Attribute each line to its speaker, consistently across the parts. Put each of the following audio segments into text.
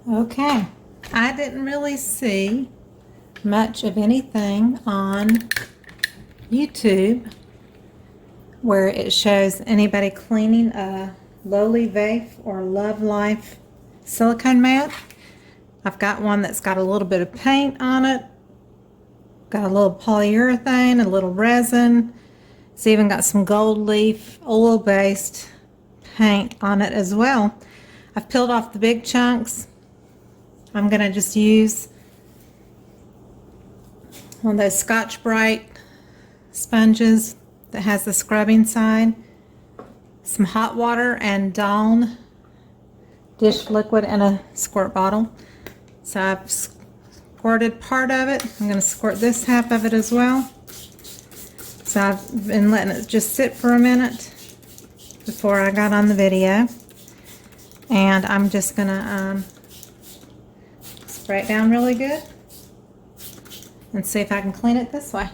Speaker 1: Okay, I didn't really see much of anything on YouTube where it shows anybody cleaning a Lolivefe or Lovelife silicone mat. I've got one that's got a little bit of paint on it, got a little polyurethane, a little resin. It's even got some gold leaf oil-based paint on it as well. I've peeled off the big chunks. I'm going to just use one of those Scotch-Brite sponges that has the scrubbing side, some hot water, and Dawn dish liquid in a squirt bottle. So I've squirted part of it. I'm going to squirt this half of it as well. So I've been letting it just sit for a minute before I got on the video. And I'm just going to spray it down really good and see if I can clean it this way.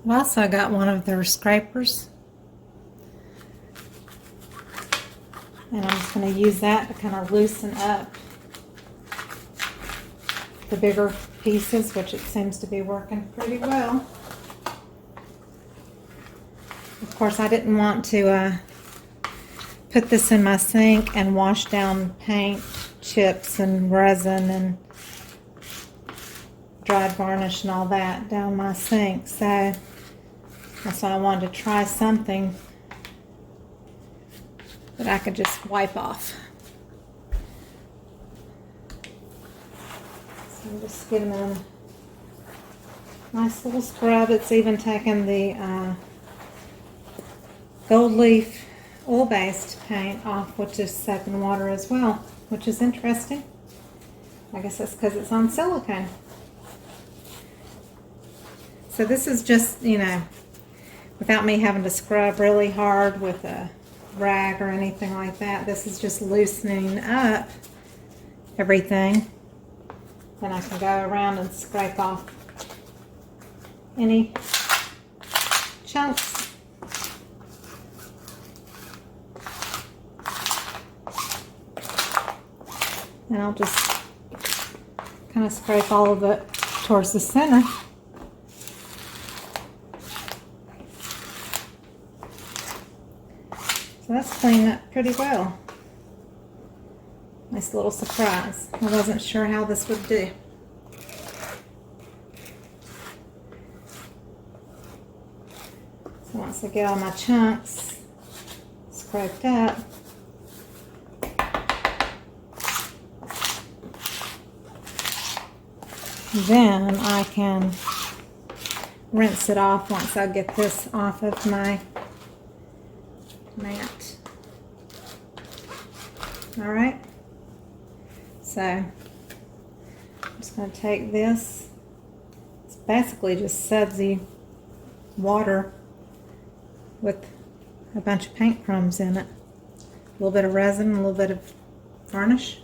Speaker 1: I've also got one of their scrapers, and I'm just going to use that to kind of loosen up the bigger pieces, which it seems to be working pretty well. Of course, I didn't want to put this in my sink and wash down paint chips and resin and dried varnish and all that down my sink, so that's why I wanted to try something that I could just wipe off. So I'm just giving them a nice little scrub. It's even taken the gold leaf oil-based paint off with just soap and water as well, which is interesting. I guess that's because it's on silicone. So this is just, you know, without me having to scrub really hard with a rag or anything like that. This is just loosening up everything. Then I can go around and scrape off any chunks. And I'll just kind of scrape all of it towards the center. So that's cleaned up pretty well. Nice little surprise. I wasn't sure how this would do. So once I get all my chunks scraped up, then I can rinse it off once I get this off of my mat. All right, so I'm just going to take this. It's basically just sudsy water with a bunch of paint crumbs in it, a little bit of resin, a little bit of varnish.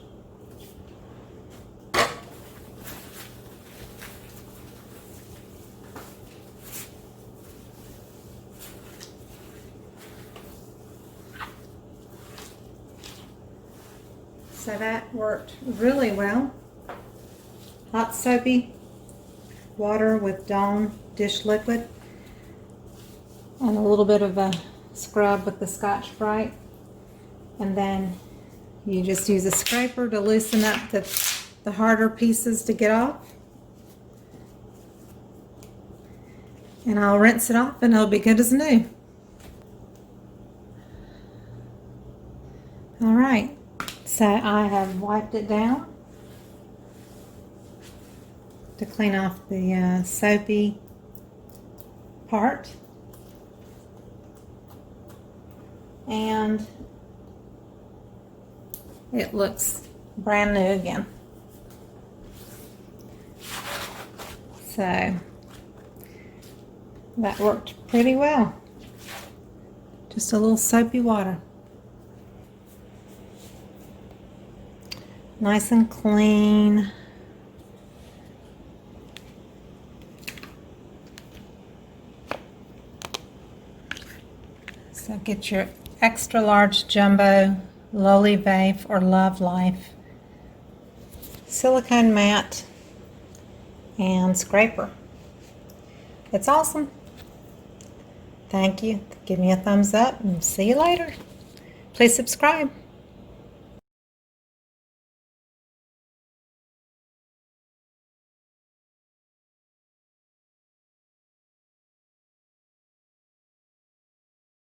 Speaker 1: So that worked really well. Hot soapy water with Dawn dish liquid and a little bit of a scrub with the Scotch-Brite. And then you just use a scraper to loosen up the harder pieces to get off. And I'll rinse it off and it'll be good as new. All right. So I have wiped it down to clean off the soapy part. And it looks brand new again. So that worked pretty well. Just a little soapy water. Nice and clean. So get your extra large jumbo Lolivefe or Lovelife silicone mat and scraper. It's awesome. Thank you. Give me a thumbs up and see you later. Please subscribe.